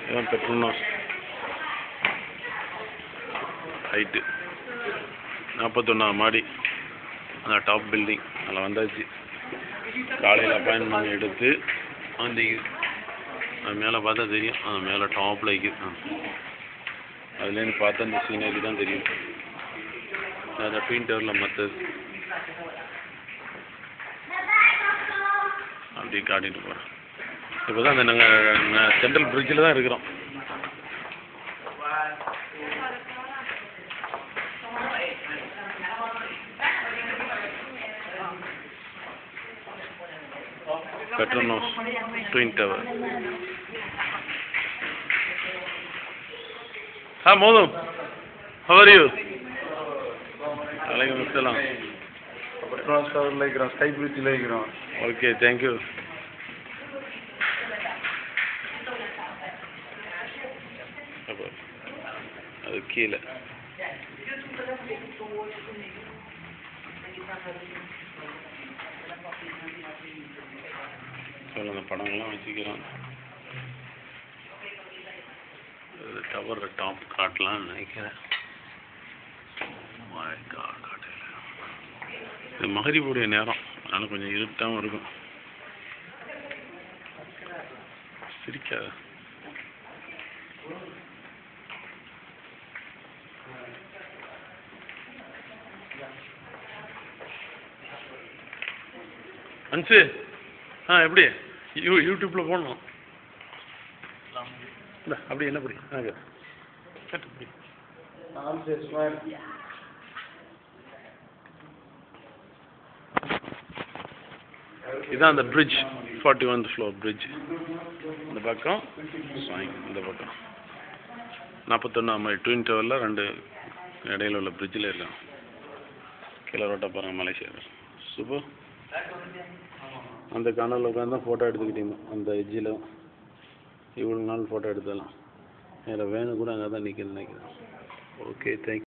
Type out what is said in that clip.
இதுதான் Petronas height 41 மாடி அந்த டாப் பில்டிங் அதில் வந்தாச்சு. காலையில் அப்பாயின்மெண்ட் எடுத்து அந்த அது மேலே பார்த்தா தெரியும், அது மேலே டாப்பில் இருக்குது. அதுலேருந்து பார்த்தா அந்த சீனரி தான் தெரியும். அந்த ட்வின் டவரில் மற்றது அப்படி காட்டிட்டு போகிறேன். இப்போ தான் அந்த நாங்கள் சென்ட்ரல் பிரிட்ஜில் தான் இருக்கிறோம். Petronas twin tower. மோதும், how are you? Alaikum assalam. Petronas tower like sky bridge like ground. Okay, thank you. அது கீழே அந்த படங்கள்லாம் வச்சுக்கிறோம். டவர் டாப் காட்டலாம்னு நினைக்கிறேன். இது மகரிபுடைய நேரம், அதனால் கொஞ்சம் இருட்டாகவும் இருக்கும். சிரிக்காத. அன்சு எப்படி யூடியூப்பில் போடணும். இல்லை அப்படி என்ன படி கேட்டு இதுதான் அந்த பிரிட்ஜ், 41th ஃப்ளோர் பிரிட்ஜ். இந்த பக்கம் இந்த பக்கம் 41 மாதிரி ட்வின் டவரில் 2 இடையில உள்ள பிரிட்ஜில் இருக்கான். கீழே ரோட்டை பாருங்கள், மலேசியா. சூப்பர். அந்த கனலில் உட்காந்து ஃபோட்டோ எடுத்துக்கிட்டீங்க. அந்த எஜ்ஜில் இவ்வளோ நாள் ஃபோட்டோ எடுத்தலாம். வேறு வேணும் கூட அங்கே தான் நிற்குதுன்னு நினைக்கிறேன். Okay, thank you.